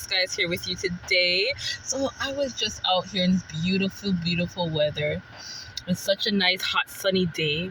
Skies here with you today. So I was just out here in this beautiful, beautiful weather. It's such a nice, hot, sunny day.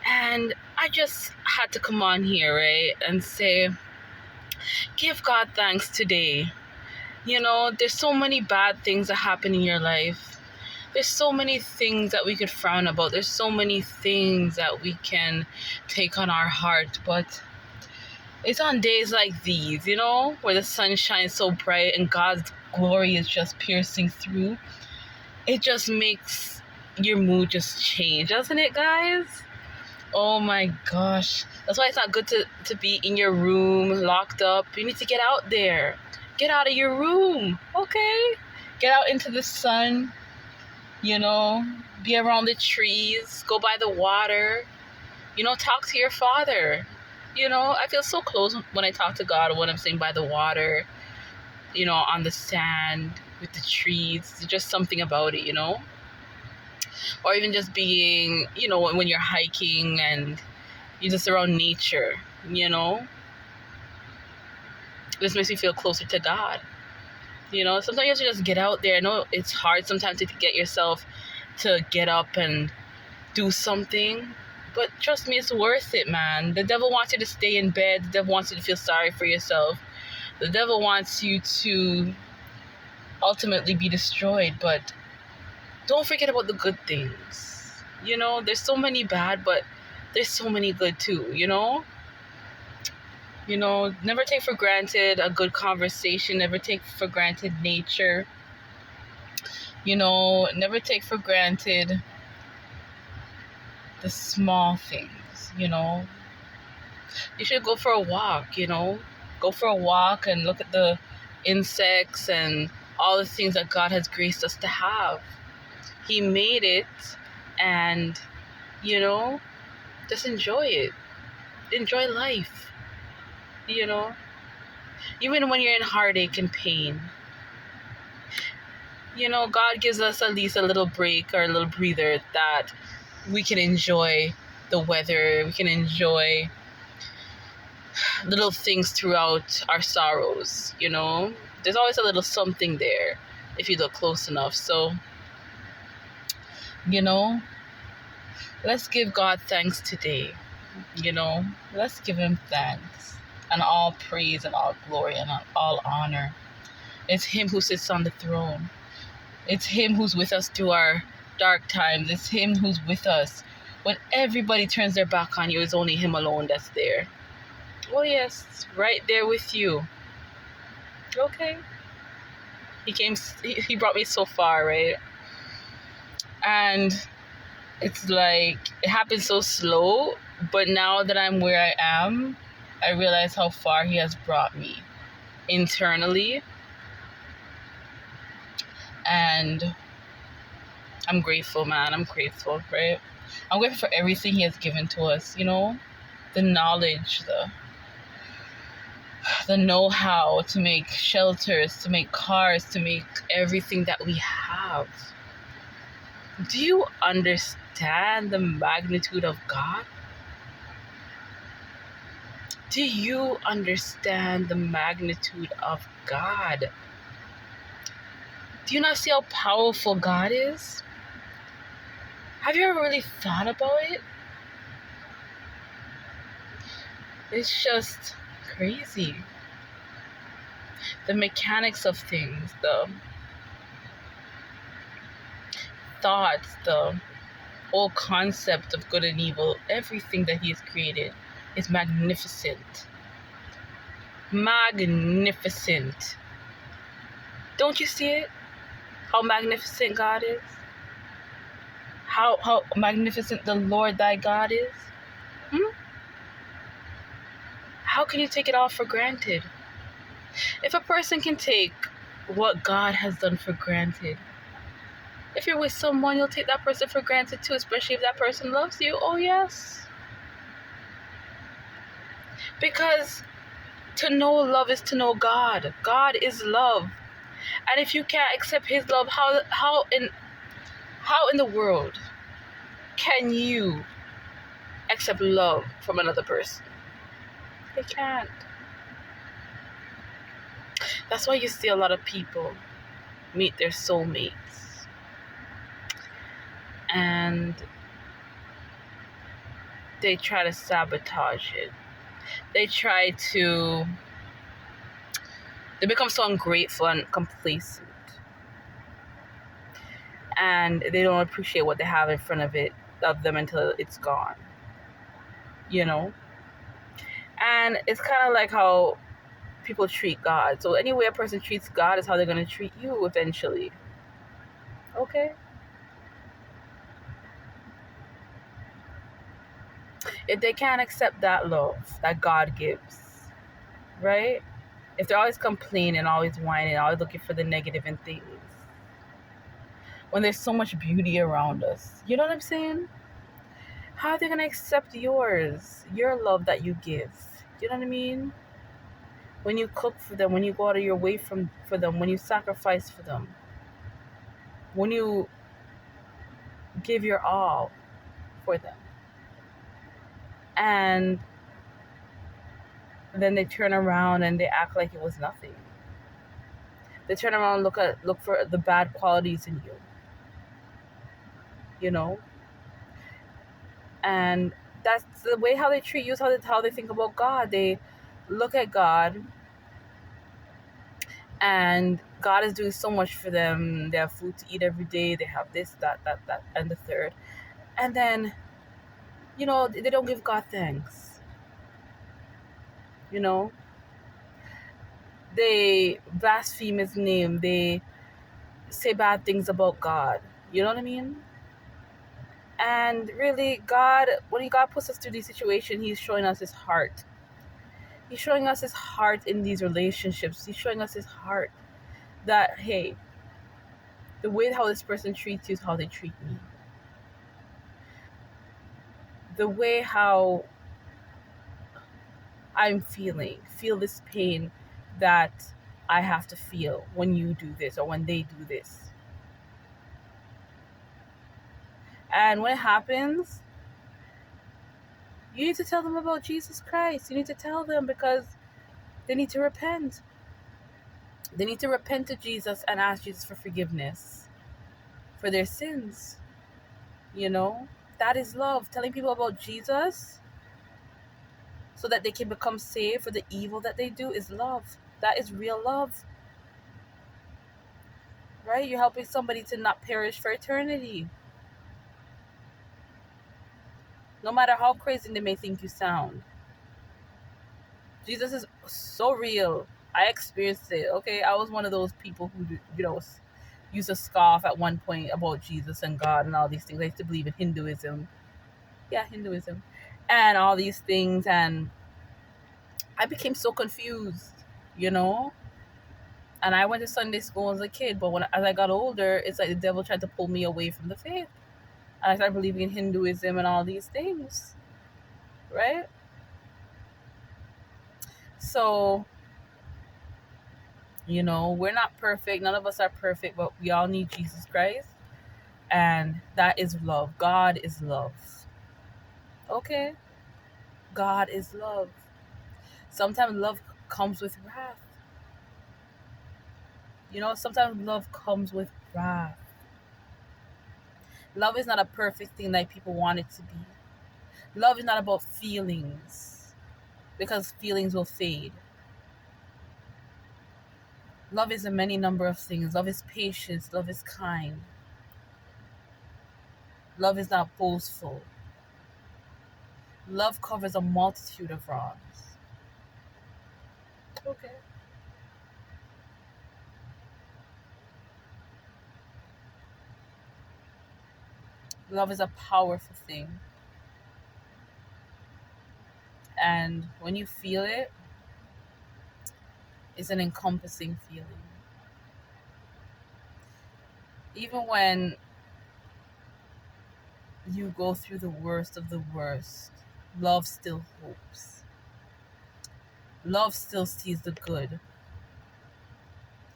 And I just had to come on here, right, and say, give God thanks today. You know, there's so many bad things that happen in your life. There's so many things that we could frown about. There's so many things that we can take on our heart. But it's on days like these, you know, where the sun shines so bright and God's glory is just piercing through. It just makes your mood just change, doesn't it, guys? Oh my gosh. That's why it's not good to be in your room, locked up. You need to get out there. Get out of your room, okay? Get out into the sun, you know, be around the trees, go by the water, you know, talk to your Father. You know, I feel so close when I talk to God, when I'm sitting by the water, you know, on the sand with the trees. There's just something about it, you know? Or even just being, you know, when you're hiking and you're just around nature, you know? This makes me feel closer to God. You know, sometimes you have to just get out there. I know it's hard sometimes to get yourself to get up and do something. But trust me, it's worth it, man. The devil wants you to stay in bed. The devil wants you to feel sorry for yourself. The devil wants you to ultimately be destroyed. But don't forget about the good things. You know, there's so many bad, but there's so many good too, you know? You know, never take for granted a good conversation. Never take for granted nature. You know, never take for granted the small things, you know? You should go for a walk, you know? Go for a walk and look at the insects and all the things that God has graced us to have. He made it, and, you know, just enjoy it. Enjoy life, you know? Even when you're in heartache and pain. You know, God gives us at least a little break or a little breather that we can enjoy the weather. We can enjoy little things throughout our sorrows, you know? There's always a little something there if you look close enough. So, you know, let's give God thanks today. You know, let's give him thanks and all praise and all glory and all honor. It's him who sits on the throne. It's him who's with us through our dark times. It's him who's with us when everybody turns their back on you. It's only him alone that's there. Oh yes, right there with you. Okay. He brought me so far, right? And it's like, it happened so slow, but now that I'm where I am, I realize how far he has brought me internally. And I'm grateful, man. I'm grateful, right? I'm grateful for everything he has given to us, you know? The knowledge, the know-how to make shelters, to make cars, to make everything that we have. Do you understand the magnitude of God? Do you understand the magnitude of God? Do you not see how powerful God is? Have you ever really thought about it? It's just crazy. The mechanics of things, the thoughts, the whole concept of good and evil, everything that he has created is magnificent. Magnificent. Don't you see it? How magnificent God is? How magnificent the Lord thy God is? How can you take it all for granted? If a person can take what God has done for granted, if you're with someone, you'll take that person for granted too, especially if that person loves you. Oh yes. Because to know love is to know God. God is love. And if you can't accept his love, how in the world can you accept love from another person? They can't. That's why you see a lot of people meet their soulmates and they try to sabotage it. They try to, they become so ungrateful and complacent, and they don't appreciate what they have in front of them until it's gone, you know? And it's kind of like how people treat God. So any way a person treats God is how they're going to treat you eventually. Okay? If they can't accept that love that God gives, right? If they're always complaining, always whining, always looking for the negative in things, when there's so much beauty around us, you know what I'm saying? How are they going to accept your love that you give? You know what I mean? When you cook for them, when you go out of your way for them, when you sacrifice for them, when you give your all for them. And then they turn around and they act like it was nothing. They turn around and look for the bad qualities in you. You know? And that's the way how they treat you, is how they think about God. They look at God, and God is doing so much for them. They have food to eat every day. They have this, that, and the third. And then, they don't give God thanks. You know? They blaspheme his name. They say bad things about God. You know what I mean? And really, God, when God puts us through these situations, he's showing us his heart. He's showing us his heart in these relationships. He's showing us his heart that, hey, the way how this person treats you is how they treat me. The way how I'm feel this pain that I have to feel when you do this or when they do this. And when it happens, you need to tell them about Jesus Christ. You need to tell them, because they need to repent. They need to repent to Jesus and ask Jesus for forgiveness for their sins. That is love. Telling people about Jesus so that they can become saved for the evil that they do is love. That is real love. Right? You're helping somebody to not perish for eternity. No matter how crazy they may think you sound. Jesus is so real. I experienced it. Okay, I was one of those people who, used to scoff at one point about Jesus and God and all these things. I used to believe in Hinduism. Yeah, Hinduism. And all these things. And I became so confused. And I went to Sunday school as a kid. But as I got older, it's like the devil tried to pull me away from the faith. And I started believing in Hinduism and all these things. Right? So, we're not perfect. None of us are perfect, but we all need Jesus Christ. And that is love. God is love. Okay? God is love. Sometimes love comes with wrath. Sometimes love comes with wrath. Love is not a perfect thing like people want it to be. Love is not about feelings, because feelings will fade. Love is a many number of things. Love is patience. Love is kind. Love is not boastful. Love covers a multitude of wrongs. Okay. Love is a powerful thing. And when you feel it, it's an encompassing feeling. Even when you go through the worst of the worst, love still hopes. Love still sees the good.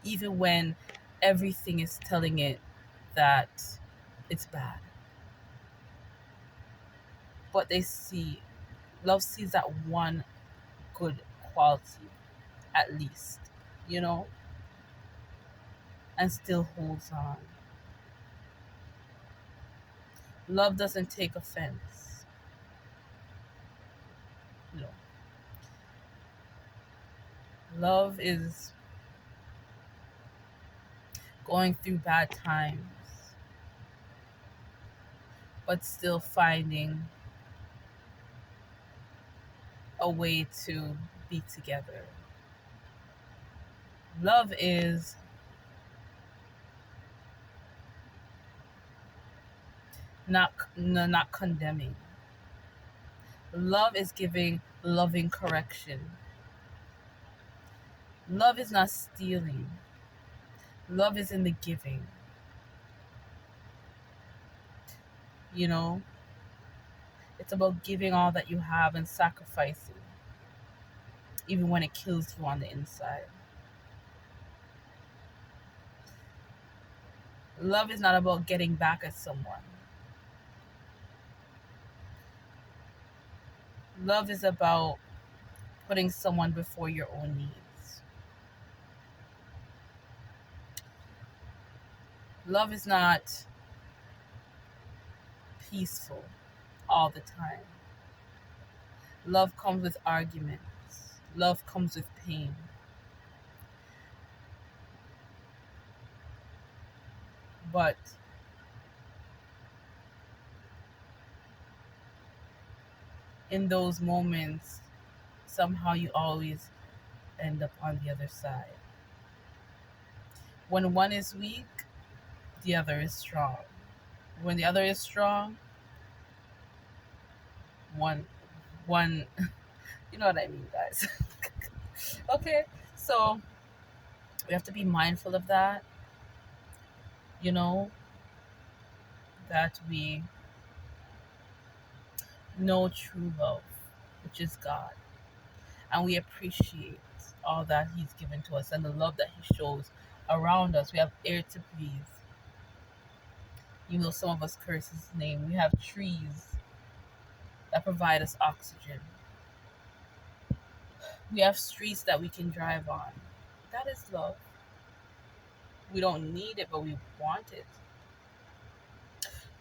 Even when everything is telling it that it's bad. But love sees that one good quality, at least. you know, and still holds on. Love doesn't take offense. You know, love is going through bad times, but still finding a way to be together. Love is not condemning. Love is giving loving correction. Love is not stealing. Love is in the giving. You know, it's about giving all that you have and sacrificing, even when it kills you on the inside. Love is not about getting back at someone. Love is about putting someone before your own needs. Love is not peaceful all the time. Love comes with arguments. Love comes with pain. But in those moments, somehow you always end up on the other side. When one is weak, the other is strong. When the other is strong, one you know what I mean, guys. Okay, so we have to be mindful of that, you know, that we know true love, which is God, and we appreciate all that He's given to us and the love that He shows around us. We have air to breathe. You know, some of us curse His name. We have trees that provide us oxygen. We have streets that we can drive on. That is love. We don't need it, but we want it.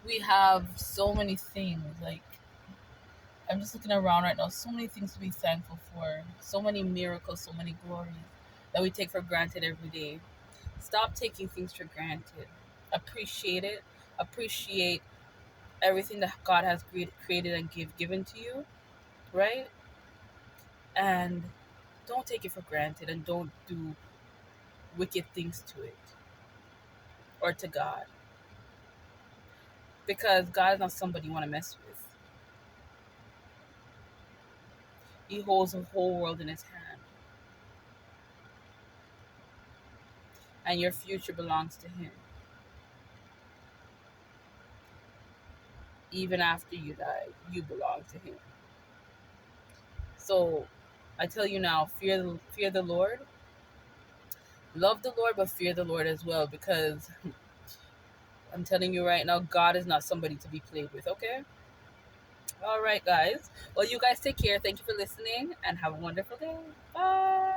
We have so many things. Like, I'm just looking around right now, so many things to be thankful for, so many miracles, so many glories that we take for granted every day. Stop taking things for granted. Appreciate it. Appreciate everything that God has created and given to you, right? And don't take it for granted, and don't do wicked things to it or to God, because God is not somebody you want to mess with. He holds the whole world in His hand, and your future belongs to Him. Even after you die, you belong to Him. So I tell you now, fear the Lord. Love the Lord, but fear the Lord as well, because I'm telling you right now, God is not somebody to be played with, okay? All right, guys. Well, you guys take care. Thank you for listening, and have a wonderful day. Bye.